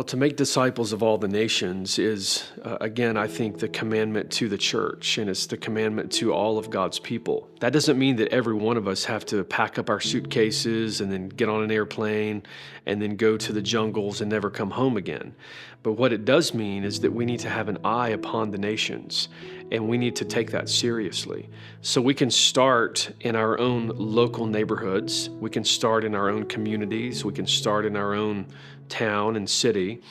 Well, to make disciples of all the nations is, again, I think the commandment to the church, and it's the commandment to all of God's people. That doesn't mean that every one of us have to pack up our suitcases and then get on an airplane and then go to the jungles and never come home again. But what it does mean is that we need to have an eye upon the nations, and we need to take that seriously. So we can start in our own local neighborhoods, we can start in our own communities, we can start in our own town and city.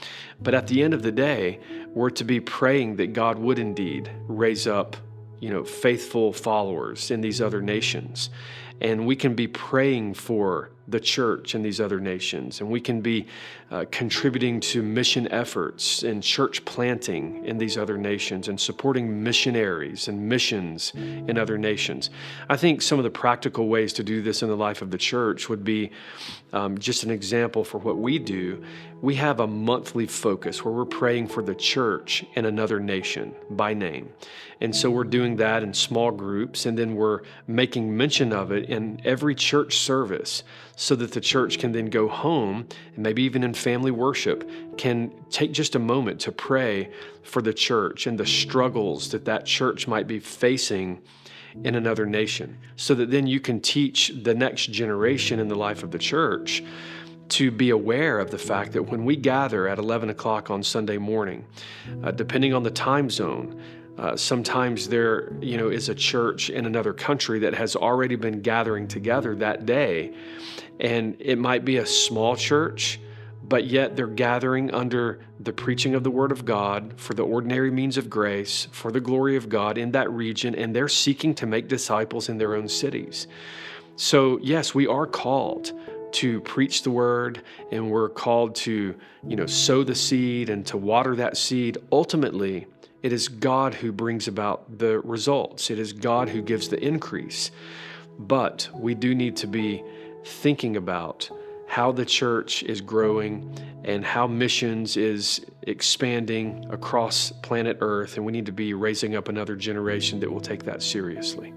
But at the end of the day, we're to be praying that God would indeed raise up, faithful followers in these other nations. And we can be praying for the church in these other nations. And we can be contributing to mission efforts and church planting in these other nations and supporting missionaries and missions in other nations. I think some of the practical ways to do this in the life of the church would be just an example for what we do. We have a monthly focus where we're praying for the church in another nation by name. And so we're doing that in small groups, and then we're making mention of it in every church service so that the church can then go home, and maybe even in family worship, can take just a moment to pray for the church and the struggles that that church might be facing in another nation, so that then you can teach the next generation in the life of the church to be aware of the fact that when we gather at 11 o'clock on Sunday morning, depending on the time zone, sometimes there, is a church in another country that has already been gathering together that day. And it might be a small church, but yet they're gathering under the preaching of the Word of God for the ordinary means of grace, for the glory of God in that region, and they're seeking to make disciples in their own cities. So yes, we are called to preach the Word, and we're called to, sow the seed and to water that seed. Ultimately, it is God who brings about the results. It is God who gives the increase. But we do need to be thinking about how the church is growing and how missions is expanding across planet Earth, and we need to be raising up another generation that will take that seriously.